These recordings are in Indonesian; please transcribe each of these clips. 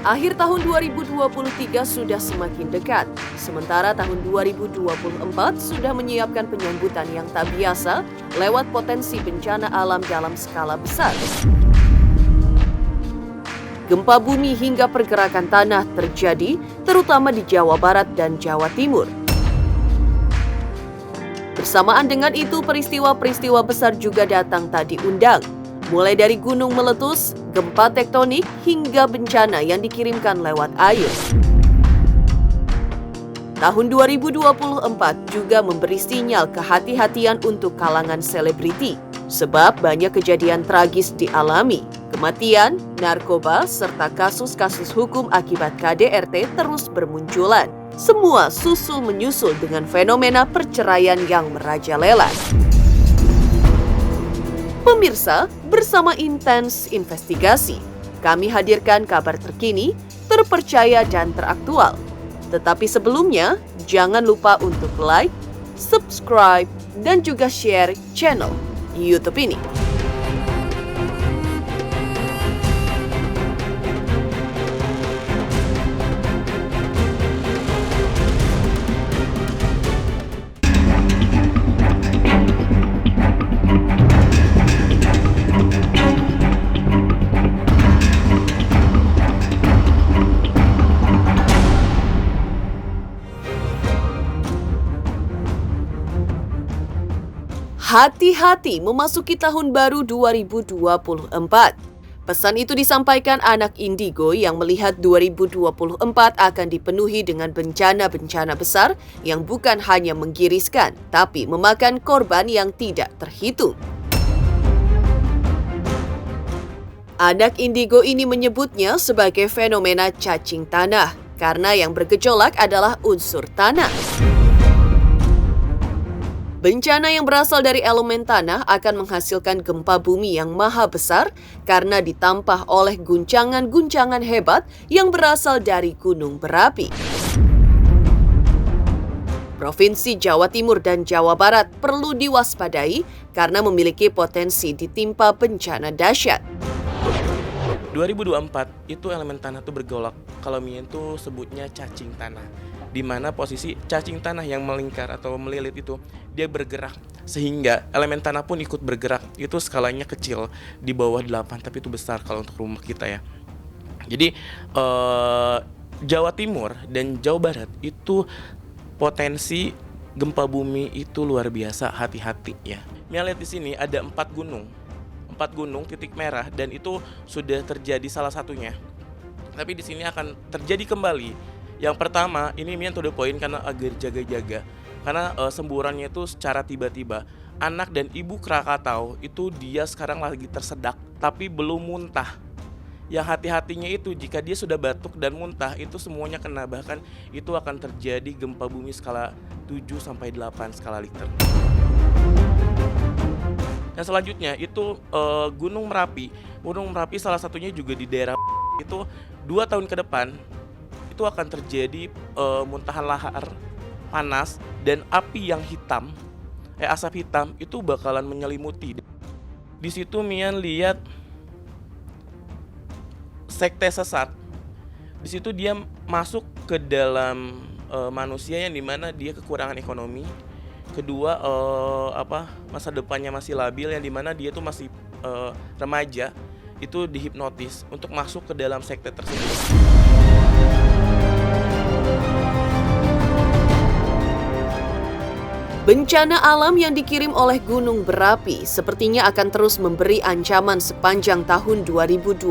Akhir tahun 2023 sudah semakin dekat, sementara tahun 2024 sudah menyiapkan penyambutan yang tak biasa lewat potensi bencana alam dalam skala besar. Gempa bumi hingga pergerakan tanah terjadi, terutama di Jawa Barat dan Jawa Timur. Bersamaan dengan itu, peristiwa-peristiwa besar juga datang tak diundang. Mulai dari gunung meletus, gempa tektonik, hingga bencana yang dikirimkan lewat air. Tahun 2024 juga memberi sinyal kehati-hatian untuk kalangan selebriti, sebab banyak kejadian tragis dialami. Kematian, narkoba, serta kasus-kasus hukum akibat KDRT terus bermunculan. Semua susul menyusul dengan fenomena perceraian yang merajalela. Pemirsa, bersama Intens Investigasi, kami hadirkan kabar terkini, terpercaya dan teraktual. Tetapi sebelumnya, jangan lupa untuk like, subscribe, dan juga share channel YouTube ini. Hati-hati memasuki tahun baru 2024. Pesan itu disampaikan anak indigo yang melihat 2024 akan dipenuhi dengan bencana-bencana besar yang bukan hanya menggiriskan, tapi memakan korban yang tidak terhitung. Anak indigo ini menyebutnya sebagai fenomena cacing tanah, karena yang bergejolak adalah unsur tanah. Bencana yang berasal dari elemen tanah akan menghasilkan gempa bumi yang maha besar karena ditampah oleh guncangan-guncangan hebat yang berasal dari gunung berapi. Provinsi Jawa Timur dan Jawa Barat perlu diwaspadai karena memiliki potensi ditimpa bencana dahsyat. 2024 itu elemen tanah tuh bergolak. Kalau Mien tuh sebutnya cacing tanah, di mana posisi cacing tanah yang melingkar atau melilit itu dia bergerak, sehingga elemen tanah pun ikut bergerak. Itu skalanya kecil, di bawah 8, tapi itu besar kalau untuk rumah kita ya. Jadi Jawa Timur dan Jawa Barat itu potensi gempa bumi itu luar biasa, hati-hati ya. Mien lihat di sini ada 4 gunung titik merah, dan itu sudah terjadi salah satunya. Tapi di sini akan terjadi kembali. Yang pertama, ini Mien to the point karena agar jaga-jaga. Karena semburannya itu secara tiba-tiba. Anak dan ibu Krakatau itu dia sekarang lagi tersedak, tapi belum muntah. Yang hati-hatinya itu jika dia sudah batuk dan muntah, itu semuanya kena. Bahkan itu akan terjadi gempa bumi skala 7-8 skala Richter. Yang selanjutnya itu Gunung Merapi. Gunung Merapi salah satunya juga di daerah itu 2 tahun ke depan itu akan terjadi muntahan lahar panas dan api yang hitam, asap hitam itu bakalan menyelimuti. Di situ Mien lihat sekte sesat. Di situ dia masuk ke dalam manusia yang dimana dia kekurangan ekonomi. Kedua masa depannya masih labil, yang dimana dia tuh masih remaja, itu dihipnotis untuk masuk ke dalam sekte tersebut. Bencana alam yang dikirim oleh gunung berapi sepertinya akan terus memberi ancaman sepanjang tahun 2024.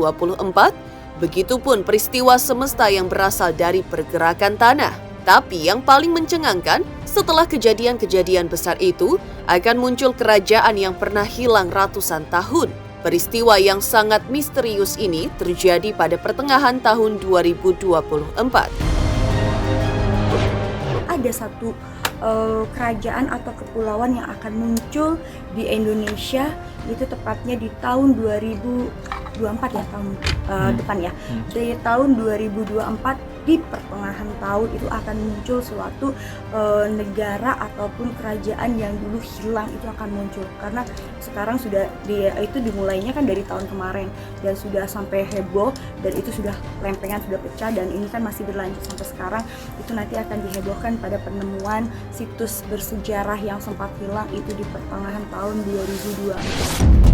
Begitupun peristiwa semesta yang berasal dari pergerakan tanah. Tapi yang paling mencengangkan, setelah kejadian-kejadian besar itu, akan muncul kerajaan yang pernah hilang ratusan tahun. Peristiwa yang sangat misterius ini terjadi pada pertengahan tahun 2024. Ada satu kerajaan atau kepulauan yang akan muncul di Indonesia, itu tepatnya di tahun 2024 ya, tahun depan ya. Dari tahun 2024 di pertengahan tahun itu akan muncul suatu negara ataupun kerajaan yang dulu hilang itu akan muncul, karena sekarang sudah itu dimulainya kan dari tahun kemarin dan sudah sampai heboh, dan itu sudah lempengan sudah pecah, dan ini kan masih berlanjut sampai sekarang. Itu nanti akan dihebohkan pada penemuan situs bersejarah yang sempat hilang itu di pertengahan tahun 2024.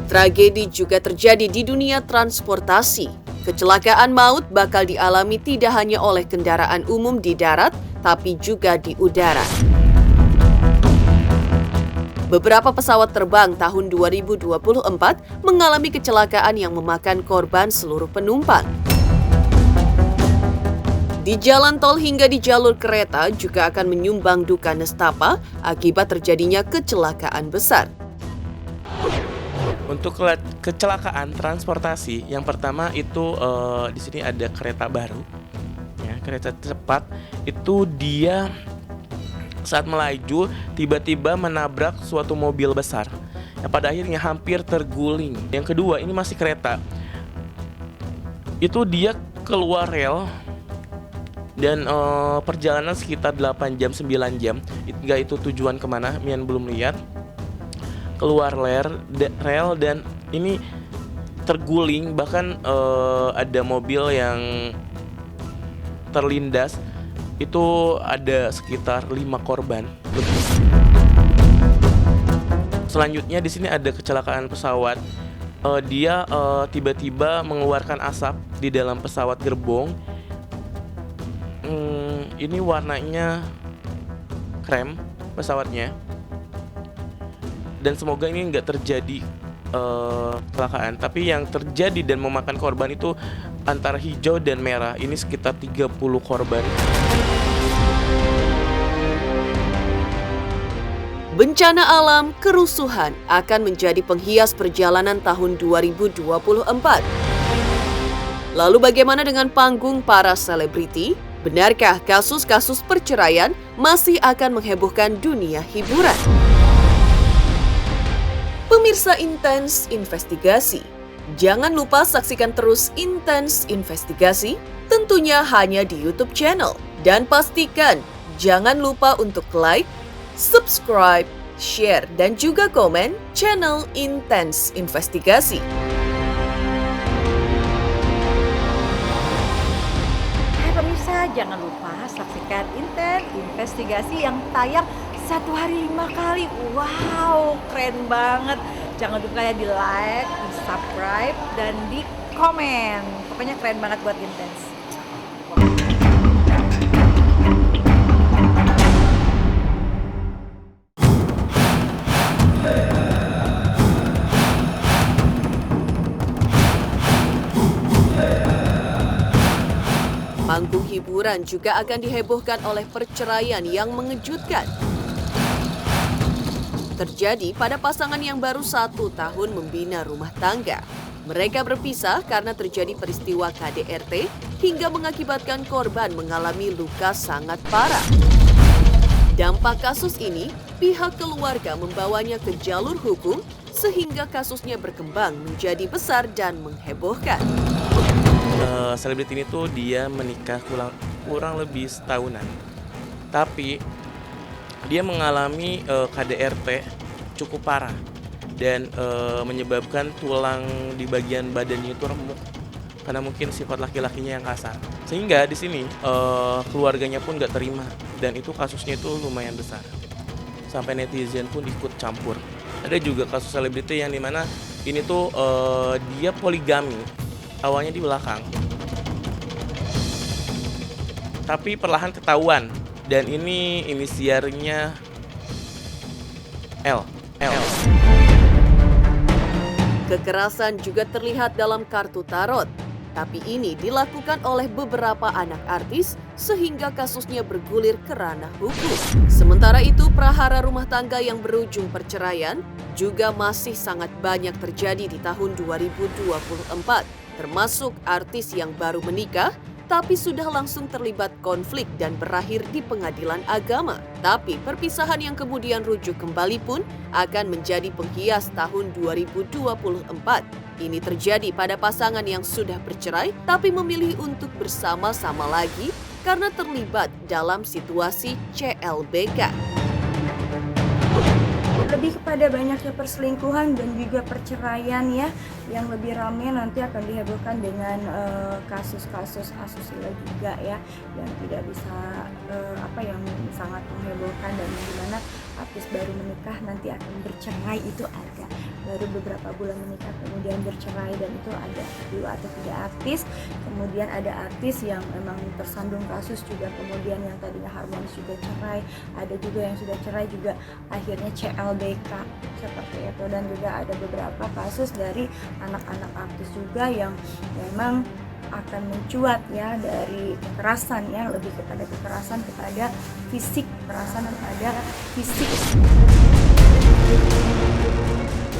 Tragedi juga terjadi di dunia transportasi. Kecelakaan maut bakal dialami tidak hanya oleh kendaraan umum di darat, tapi juga di udara. Beberapa pesawat terbang tahun 2024 mengalami kecelakaan yang memakan korban seluruh penumpang. Di jalan tol hingga di jalur kereta juga akan menyumbang duka nestapa akibat terjadinya kecelakaan besar. Untuk kecelakaan transportasi, yang pertama itu di sini ada kereta baru, ya, kereta cepat. Itu dia saat melaju tiba-tiba menabrak suatu mobil besar, yang pada akhirnya hampir terguling. Yang kedua, ini masih kereta. Itu dia keluar rel dan perjalanan sekitar 8 jam 9 jam. Hingga itu tujuan kemana, Mian belum lihat. Keluar rel dan ini terguling, bahkan ada mobil yang terlindas. Itu ada sekitar 5 korban lebih. Selanjutnya di sini ada kecelakaan pesawat. Dia tiba-tiba mengeluarkan asap di dalam pesawat gerbong. Ini warnanya krem pesawatnya. Dan semoga ini nggak terjadi kecelakaan. Tapi yang terjadi dan memakan korban itu antara hijau dan merah. Ini sekitar 30 korban. Bencana alam, kerusuhan akan menjadi penghias perjalanan tahun 2024. Lalu bagaimana dengan panggung para selebriti? Benarkah kasus-kasus perceraian masih akan menghebohkan dunia hiburan? Pemirsa Intens Investigasi, jangan lupa saksikan terus Intens Investigasi, tentunya hanya di YouTube channel. Dan pastikan jangan lupa untuk like, subscribe, share, dan juga komen channel Intens Investigasi. Hai pemirsa, jangan lupa saksikan Intens Investigasi yang tayang 1 hari 5 kali. Wow, keren banget. Jangan lupa ya di like, di subscribe, dan di komen. Pokoknya keren banget buat Intens. Panggung hiburan juga akan dihebohkan oleh perceraian yang mengejutkan. Terjadi pada pasangan yang baru 1 tahun membina rumah tangga. Mereka berpisah karena terjadi peristiwa KDRT hingga mengakibatkan korban mengalami luka sangat parah. Dampak kasus ini, pihak keluarga membawanya ke jalur hukum sehingga kasusnya berkembang menjadi besar dan menghebohkan. Selebriti ini tuh dia menikah kurang lebih setahunan. Tapi dia mengalami KDRT cukup parah dan menyebabkan tulang di bagian badannya itu remuk karena mungkin sifat laki-lakinya yang kasar. Sehingga di sini keluarganya pun nggak terima dan itu kasusnya itu lumayan besar. Sampai netizen pun ikut campur. Ada juga kasus selebriti yang dimana ini tuh dia poligami, awalnya di belakang. Tapi perlahan ketahuan. Dan ini inisialnya L. Kekerasan juga terlihat dalam kartu tarot, tapi ini dilakukan oleh beberapa anak artis sehingga kasusnya bergulir ke ranah hukum. Sementara itu, prahara rumah tangga yang berujung perceraian juga masih sangat banyak terjadi di tahun 2024, termasuk artis yang baru menikah tapi sudah langsung terlibat konflik dan berakhir di pengadilan agama. Tapi perpisahan yang kemudian rujuk kembali pun akan menjadi penghias tahun 2024. Ini terjadi pada pasangan yang sudah bercerai tapi memilih untuk bersama-sama lagi karena terlibat dalam situasi CLBK. Lebih kepada banyaknya perselingkuhan dan juga perceraian ya, yang lebih ramai nanti akan dihebohkan dengan kasus-kasus asusila juga ya, yang tidak bisa yang sangat menghebohkan dan dimana artis baru menikah nanti akan bercerai itu ada, baru beberapa bulan menikah kemudian bercerai, dan itu ada 2 atau 3 artis. Kemudian ada artis yang memang tersandung kasus juga, kemudian yang tadinya harmonis juga cerai, ada juga yang sudah cerai juga akhirnya CLBK seperti itu. Dan juga ada beberapa kasus dari anak-anak artis juga yang memang akan mencuat ya dari kekerasan ya, lebih kepada kekerasan kepada fisik, kekerasan kepada fisik.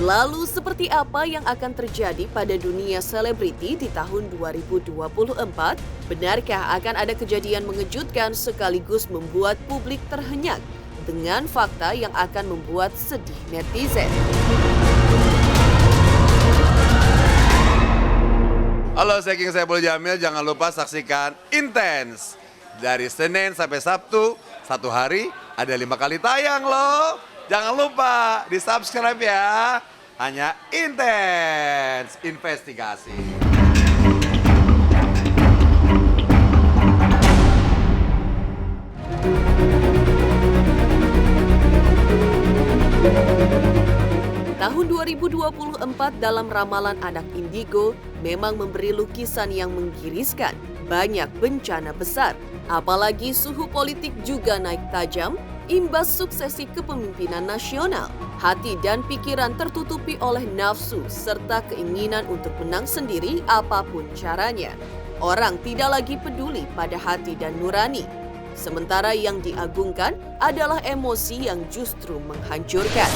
Lalu seperti apa yang akan terjadi pada dunia selebriti di tahun 2024? Benarkah akan ada kejadian mengejutkan sekaligus membuat publik terhenyak dengan fakta yang akan membuat sedih netizen? Halo, saya King Saiful Jamil. Jangan lupa saksikan Intens dari Senin sampai Sabtu, 1 hari ada 5 kali tayang loh. Jangan lupa di-subscribe ya. Hanya Intens Investigasi. Tahun 2024 dalam ramalan anak indigo memang memberi lukisan yang menggiriskan. Banyak bencana besar, apalagi suhu politik juga naik tajam, imbas suksesi kepemimpinan nasional. Hati dan pikiran tertutupi oleh nafsu serta keinginan untuk menang sendiri apapun caranya. Orang tidak lagi peduli pada hati dan nurani. Sementara yang diagungkan adalah emosi yang justru menghancurkan.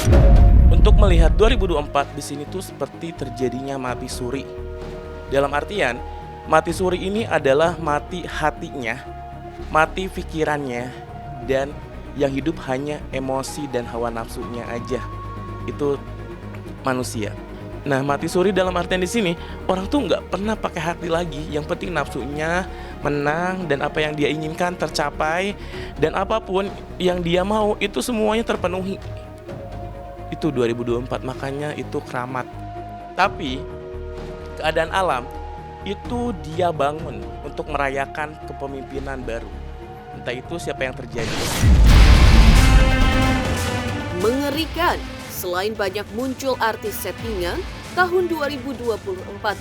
Untuk melihat 2024 di sini tuh seperti terjadinya mati suri. Dalam artian, mati suri ini adalah mati hatinya, mati pikirannya, dan yang hidup hanya emosi dan hawa nafsunya aja. Itu manusia. Nah, mati suri dalam artian di sini orang tuh nggak pernah pakai hati lagi. Yang penting nafsunya menang dan apa yang dia inginkan tercapai, dan apapun yang dia mau itu semuanya terpenuhi. Itu 2024, makanya itu keramat. Tapi keadaan alam itu dia bangun untuk merayakan kepemimpinan baru. Entah itu siapa yang terjadi. Mengerikan, selain banyak muncul artis settingan, tahun 2024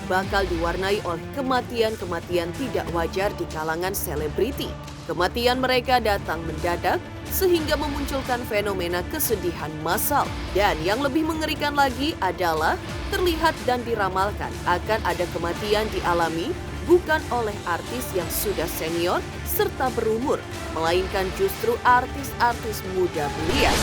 bakal diwarnai oleh kematian-kematian tidak wajar di kalangan selebriti. Kematian mereka datang mendadak sehingga memunculkan fenomena kesedihan massal. Dan yang lebih mengerikan lagi adalah terlihat dan diramalkan akan ada kematian dialami bukan oleh artis yang sudah senior serta berumur, melainkan justru artis-artis muda belia.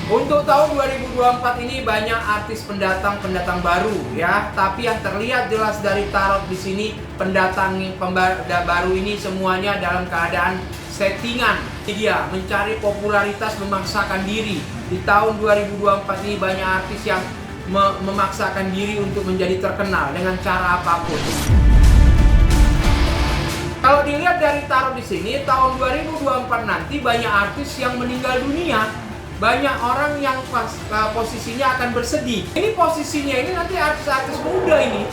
Untuk tahun 2024 ini banyak artis pendatang baru ya, tapi yang terlihat jelas dari tarot di sini pendatang baru ini semuanya dalam keadaan settingan. Dia mencari popularitas, memaksakan diri. Di tahun 2024 ini banyak artis yang memaksakan diri untuk menjadi terkenal dengan cara apapun. Kalau dilihat dari tarot di sini, tahun 2024 nanti banyak artis yang meninggal dunia. Banyak orang yang posisinya akan bersedih. Ini posisinya ini nanti artis-artis muda ini,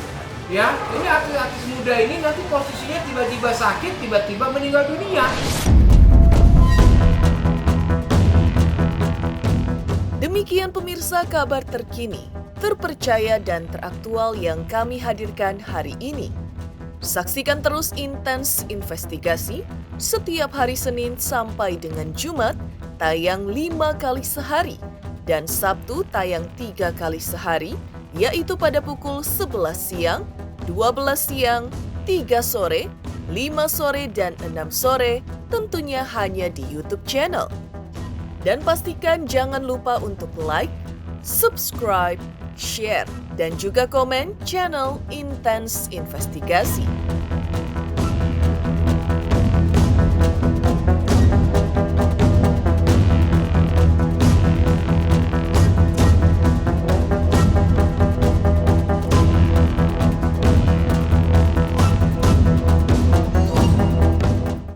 ya. Ini artis-artis muda ini nanti posisinya tiba-tiba sakit, tiba-tiba meninggal dunia. Demikian pemirsa kabar terkini, terpercaya dan teraktual yang kami hadirkan hari ini. Saksikan terus Intens Investigasi setiap hari Senin sampai dengan Jumat, tayang 5 kali sehari, dan Sabtu tayang 3 kali sehari, yaitu pada pukul 11 siang, 12 siang, 3 sore, 5 sore, dan 6 sore, tentunya hanya di YouTube channel. Dan pastikan jangan lupa untuk like, subscribe, share, dan juga komen channel Intens Investigasi.